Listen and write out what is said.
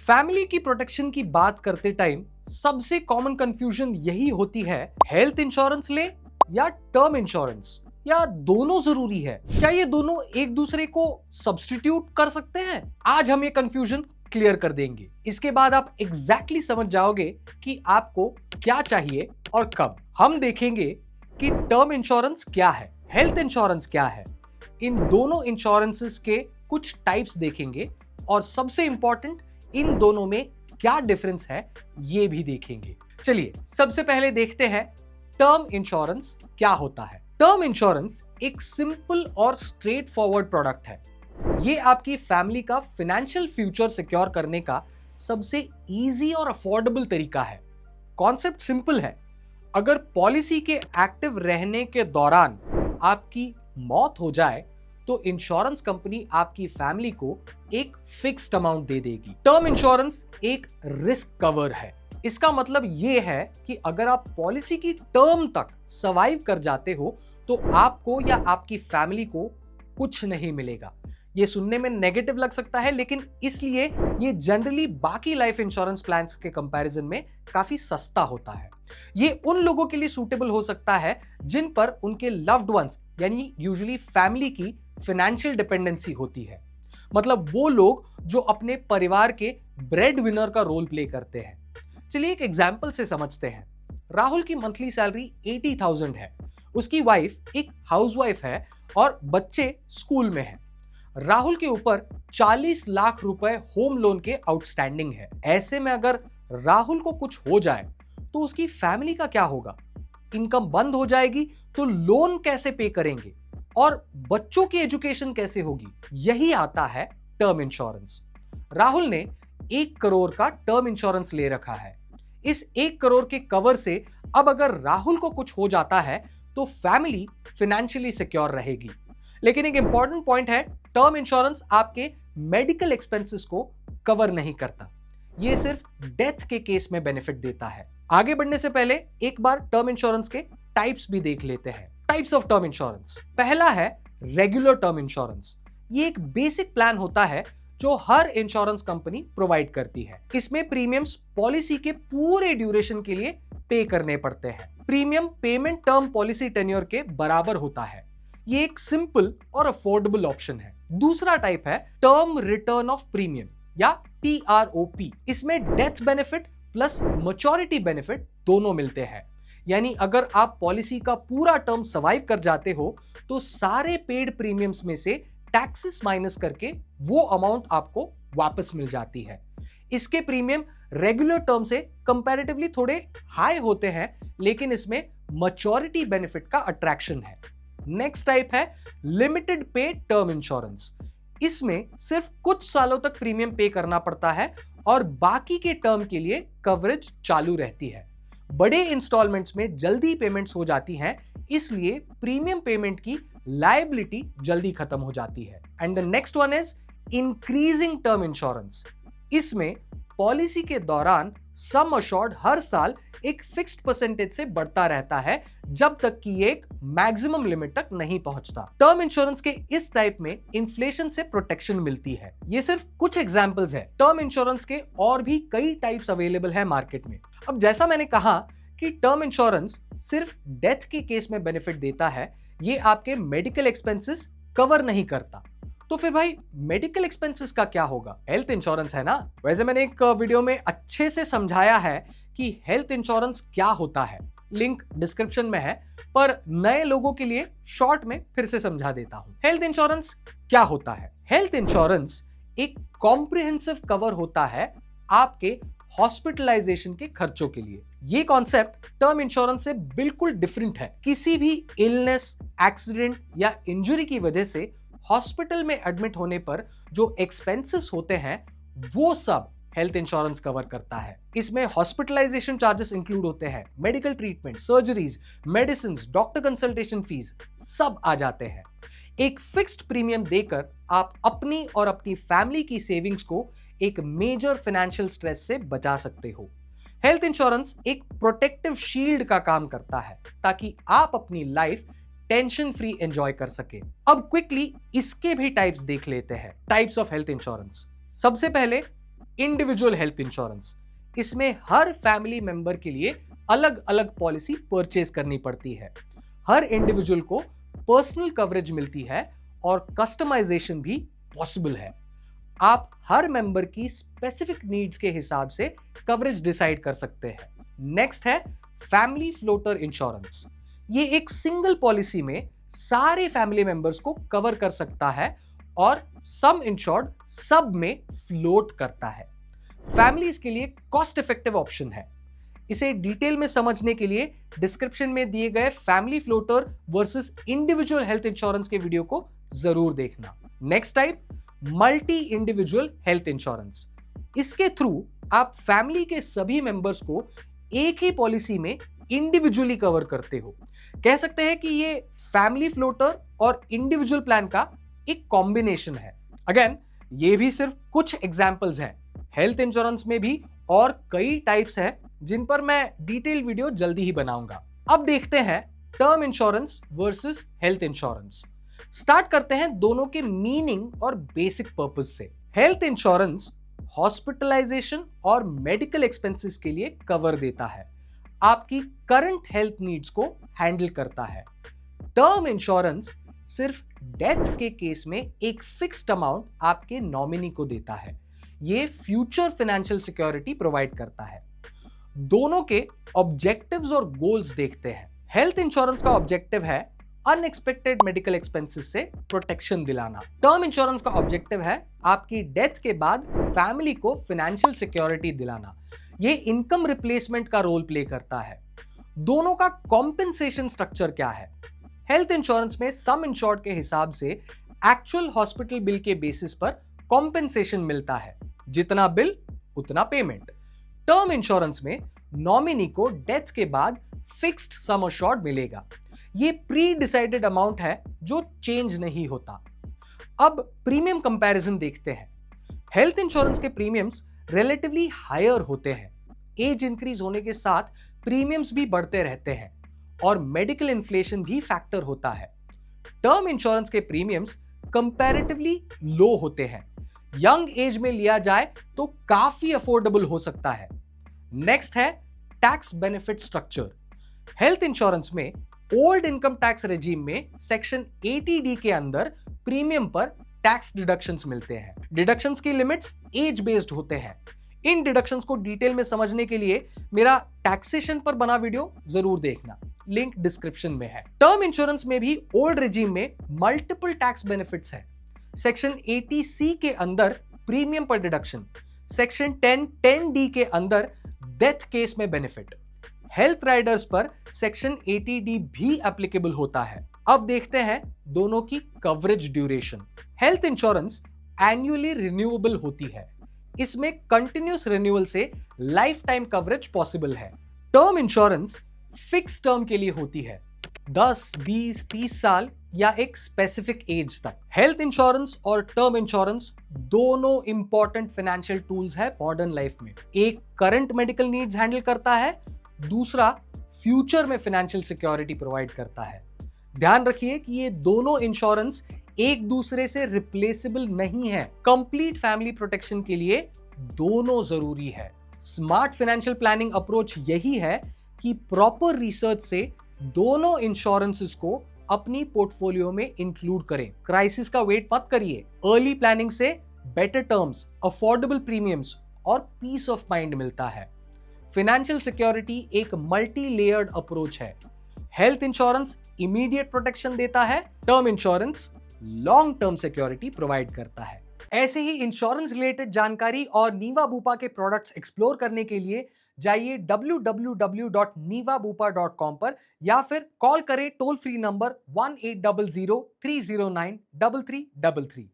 Family की protection की बात करते टाइम सबसे कॉमन कंफ्यूजन यही होती है, हेल्थ इंश्योरेंस ले या टर्म इंश्योरेंस, या दोनों जरूरी है? क्या ये दोनों एक दूसरे को सब्स्टिट्यूट कर सकते हैं? आज हम ये कंफ्यूजन क्लियर कर देंगे। इसके बाद आप एग्जैक्टली समझ जाओगे कि आपको क्या चाहिए और कब। हम देखेंगे कि टर्म इंश्योरेंस क्या है, हेल्थ इंश्योरेंस क्या है, इन दोनों इंश्योरेंसेस के कुछ टाइप्स देखेंगे और सबसे इंपॉर्टेंट, इन दोनों में क्या डिफरेंस है ये भी देखेंगे। चलिए सबसे पहले देखते हैं टर्म इंश्योरेंस क्या होता है। टर्म इंश्योरेंस एक सिंपल और स्ट्रेट फॉरवर्ड प्रोडक्ट है। ये आपकी फैमिली का फाइनेंशियल फ्यूचर सिक्योर करने का सबसे इजी और अफोर्डेबल तरीका है। कॉन्सेप्ट सिंपल है। अगर पॉलिसी के एक्टिव रहने के दौरान आपकी मौत हो जाए तो इंश्योरेंस कंपनी आपकी फैमिली को एक फिक्स्ड अमाउंट दे देगी। टर्म इंश्योरेंस एक रिस्क कवर है। इसका मतलब यह है कि अगर आप पॉलिसी की टर्म तक सर्वाइव कर जाते हो तो आपको या आपकी फैमिली को कुछ नहीं मिलेगा। ये सुनने में नेगेटिव लग सकता है, लेकिन इसलिए ये जनरली बाकी लाइफ इंश्योरेंस प्लान्स के कंपैरिजन में काफी सस्ता होता है। ये उन लोगों के लिए सूटेबल हो सकता है जिन पर उनके लव्ड वंस यानी यूजुअली फैमिली की फाइनेंशियल डिपेंडेंसी होती है। मतलब वो लोग जो अपने परिवार के ब्रेड विनर का रोल प्ले करते हैं। चलिए एक एग्जांपल से समझते हैं। राहुल की मंथली सैलरी 80,000 है। उसकी वाइफ एक हाउसवाइफ है और बच्चे स्कूल में हैं। राहुल के ऊपर 40 लाख रुपए होम लोन के आउटस्टैंडिंग है। ऐसे में अगर राहुल को कुछ हो जाए तो उसकी फैमिली का क्या होगा? इनकम बंद हो जाएगी तो लोन कैसे पे करेंगे और बच्चों की एजुकेशन कैसे होगी? यही आता है टर्म इंश्योरेंस। राहुल ने 1 करोड़ का टर्म इंश्योरेंस ले रखा है। इस 1 करोड़ के कवर से अब अगर राहुल को कुछ हो जाता है तो फैमिली फाइनेंशियली सिक्योर रहेगी। लेकिन एक इंपॉर्टेंट पॉइंट है, टर्म इंश्योरेंस आपके मेडिकल एक्सपेंसेस को कवर नहीं करता। यह सिर्फ डेथ के केस में बेनिफिट देता है। आगे बढ़ने से पहले एक बार टर्म इंश्योरेंस के टाइप्स भी देख लेते हैं। Types of term insurance. पहला है रेगुलर टर्म इंश्योरेंस। ये एक बेसिक प्लान होता है जो हर इंश्योरेंस कंपनी प्रोवाइड करती है। इसमें प्रीमियम्स पॉलिसी के पूरे ड्यूरेशन के लिए पे करने पड़ते हैं। Premium payment term policy tenure के बराबर होता है। ये एक सिंपल और अफोर्डेबल ऑप्शन है। दूसरा टाइप है टर्म रिटर्न ऑफ प्रीमियम या TROP। इसमें death benefit plus maturity benefit दोनों मिलते हैं। यानी अगर आप पॉलिसी का पूरा टर्म सर्वाइव कर जाते हो तो सारे पेड प्रीमियम्स में से टैक्सेस माइनस करके वो अमाउंट आपको वापस मिल जाती है। इसके प्रीमियम रेगुलर टर्म से कंपैरेटिवली थोड़े हाई होते हैं, लेकिन इसमें मैच्योरिटी बेनिफिट का अट्रैक्शन है। नेक्स्ट टाइप है लिमिटेड पे टर्म इंश्योरेंस। इसमें सिर्फ कुछ सालों तक प्रीमियम पे करना पड़ता है और बाकी के टर्म के लिए कवरेज चालू रहती है। बड़े इंस्टॉलमेंट्स में जल्दी पेमेंट्स हो जाती हैं, इसलिए प्रीमियम पेमेंट की लायबिलिटी जल्दी खत्म हो जाती है। And the next one is increasing term insurance. इसमें पॉलिसी के दौरान सम अश्योर्ड हर साल एक फिक्स्ड परसेंटेज से बढ़ता रहता है जब तक कि ये एक मैक्सिमम लिमिट तक नहीं पहुंचता। टर्म इंश्योरेंस के इस टाइप में इन्फ्लेशन से प्रोटेक्शन मिलती है। ये सिर्फ कुछ एग्जांपल्स है। टर्म इंश्योरेंस के और भी कई टाइप्स अवेलेबल है मार्केट में। अब जैसा मैंने कहा कि टर्म इंश्योरेंस सिर्फ डेथ के केस में बेनिफिट देता है, ये आपके मेडिकल एक्सपेंसेस कवर नहीं करता। तो फिर भाई मेडिकल एक्सपेंसेस का क्या होगा? हेल्थ इंश्योरेंस है ना। वैसे मैंने एक वीडियो में अच्छे से समझाया है कि हेल्थ इंश्योरेंस क्या होता है, लिंक डिस्क्रिप्शन में है, पर नए लोगों के लिए शॉर्ट में फिर से समझा देता हूं। हेल्थ इंश्योरेंस क्या होता है? हेल्थ इंश्योरेंस एक कॉम्प्रिहेंसिव कवर होता है आपके हॉस्पिटलाइजेशन के खर्चों के लिए। ये कॉन्सेप्ट टर्म इंश्योरेंस से बिल्कुल डिफरेंट है। किसी भी इलनेस, एक्सीडेंट या इंजरी की वजह से हॉस्पिटल में एडमिट होने पर जो एक्सपेंसेस होते हैं वो सब हेल्थ इंश्योरेंस कवर करता है। इसमें हॉस्पिटलाइजेशन चार्जेस इंक्लूड होते हैं, medical treatment, surgeries, medicine, doctor consultation fees सब आ जाते हैं। एक फिक्स्ड प्रीमियम देकर आप अपनी और अपनी फैमिली की सेविंग्स को एक मेजर फाइनेंशियल स्ट्रेस से बचा सकते हो। हेल्थ इंश्योरेंस एक प्रोटेक्टिव शील्ड का काम करता है ताकि आप अपनी लाइफ टेंशन फ्री एंजॉय कर सके। अब क्विकली इसके भी टाइप्स देख लेते हैं। Types of health insurance. सबसे पहले इंडिविजुअल हेल्थ इंश्योरेंस। इसमें हर फैमिली मेंबर के लिए अलग अलग पॉलिसी परचेज करनी पड़ती है। हर इंडिविजुअल को पर्सनल कवरेज मिलती है और कस्टमाइजेशन भी पॉसिबल है। आप हर मेंबर की स्पेसिफिक नीड्स के हिसाब से कवरेज डिसाइड कर सकते हैं। नेक्स्ट है फैमिली फ्लोटर इंश्योरेंस। ये एक सिंगल पॉलिसी में सारे फैमिली मेंबर्स को कवर कर सकता है और सम इंश्योर्ड सब में फ्लोट करता है। फैमिलीज के लिए कॉस्ट इफेक्टिव ऑप्शन है। इसे डिटेल में समझने के लिए डिस्क्रिप्शन में दिए गए family floater versus individual health insurance के वीडियो को जरूर देखना। Next type multi individual health insurance. इसके थ्रू आप फैमिली के सभी मेंबर्स को एक ही पॉलिसी में इंडिविजुअली कवर करते हो। कह सकते हैं कि ये फैमिली फ्लोटर और इंडिविजुअल प्लान का एक कॉम्बिनेशन है। अगेन ये भी सिर्फ कुछ एग्जांपल्स हैं। हेल्थ इंश्योरेंस में भी और कई टाइप्स हैं जिन पर मैं डिटेल वीडियो जल्दी ही बनाऊंगा। अब देखते हैं term insurance versus health insurance. Start करते हैं दोनों के मीनिंग और बेसिक पर्पस से। हेल्थ इंश्योरेंस हॉस्पिटलाइजेशन और मेडिकल एक्सपेंसेस के लिए कवर देता है, आपकी करंट हेल्थ नीड्स को हैंडल करता है। टर्म इंश्योरेंस सिर्फ डेथ के केस में एक फिक्स्ड अमाउंट आपके नॉमिनी को देता है। ये फ्यूचर फाइनेंशियल सिक्योरिटी प्रोवाइड करता है। दोनों के ऑब्जेक्टिव्स और गोल्स देखते हैं। हेल्थ इंश्योरेंस का ऑब्जेक्टिव है अनएक्सपेक्टेड मेडिकल एक्सपेंसेस से प्रोटेक्शन दिलाना। टर्म इंश्योरेंस का ऑब्जेक्टिव है आपकी डेथ के बाद फैमिली को फाइनेंशियल सिक्योरिटी दिलाना। ये इनकम रिप्लेसमेंट का रोल प्ले करता है। दोनों का कॉम्पेंसेशन स्ट्रक्चर क्या है? हेल्थ इंश्योरेंस में सम इंश्योर्ड के हिसाब से एक्चुअल हॉस्पिटल बिल के बेसिस पर कॉम्पेंसेशन मिलता है, जितना बिल उतना पेमेंट। टर्म इंश्योरेंस में नॉमिनी को डेथ के बाद फिक्स्ड सम अश्योर्ड मिलेगा। ये प्री डिसाइडेड अमाउंट है जो चेंज नहीं होता। अब प्रीमियम कंपैरिजन देखते हैं। हेल्थ इंश्योरेंस के प्रीमियम्स रिलेटिवली हायर होते हैं। एज इंक्रीज होने के साथ प्रीमियम्स भी बढ़ते रहते हैं और मेडिकल इन्फ्लेशन भी फैक्टर होता है। टर्म इंश्योरेंस के प्रीमियम्स कंपैरेटिवली लो होते हैं। यंग एज में लिया जाए तो काफी अफोर्डेबल हो सकता है। नेक्स्ट है tax benefit structure. Health insurance में ओल्ड इनकम टैक्स रेजिम में सेक्शन 80D के अंदर प्रीमियम पर टैक्स डिडक्शंस मिलते हैं। डिडक्शंस की लिमिट्स एज बेस्ड होते हैं। इन डिडक्शंस को डिटेल में समझने के लिए मेरा टैक्सेशन पर बना वीडियो जरूर देखना, लिंक डिस्क्रिप्शन में है। टर्म इंश्योरेंस में भी ओल्ड रेजिम में मल्टीपल टैक्स बेनिफिट्स है। सेक्शन 80C के अंदर प्रीमियम पर डिडक्शन, सेक्शन 10(10)D के अंदर डेथ केस में बेनिफिट। हेल्थ राइडर्स पर सेक्शन 80D भी एप्लीकेबल होता है। अब देखते हैं दोनों की coverage duration. Health insurance annually renewable होती है। इसमें कंटिन्यूअस रिन्यूअल से लाइफ टाइम कवरेज पॉसिबल है। टर्म इंश्योरेंस फिक्स टर्म के लिए होती है, 10, 20, 30 साल या एक स्पेसिफिक एज तक। हेल्थ इंश्योरेंस और टर्म इंश्योरेंस दोनों इंपॉर्टेंट फाइनेंशियल टूल्स है मॉडर्न लाइफ में। एक करंट मेडिकल नीड्स हैंडल करता है, दूसरा फ्यूचर में फाइनेंशियल सिक्योरिटी प्रोवाइड करता है। ध्यान रखिए कि ये दोनों इंश्योरेंस एक दूसरे से रिप्लेसेबल नहीं है। कंप्लीट फैमिली प्रोटेक्शन के लिए दोनों जरूरी है। स्मार्ट फाइनेंशियल प्लानिंग अप्रोच यही है कि प्रॉपर रिसर्च से दोनों इंश्योरेंसेस को अपनी पोर्टफोलियो में इंक्लूड करें। क्राइसिस का वेट मत करिए। अर्ली प्लानिंग से बेटर टर्म्स, अफोर्डेबल प्रीमियम्स और पीस ऑफ माइंड मिलता है। फाइनेंशियल सिक्योरिटी एक मल्टी लेयर्ड अप्रोच है। हेल्थ इंश्योरेंस इमीडिएट प्रोटेक्शन देता है, term insurance long term security provide करता है। ऐसे ही इंश्योरेंस रिलेटेड जानकारी और नीवा बूपा के प्रोडक्ट्स एक्सप्लोर करने के लिए जाइए www.nivabupa.com पर या फिर कॉल करें टोल फ्री नंबर 1800 309 3333।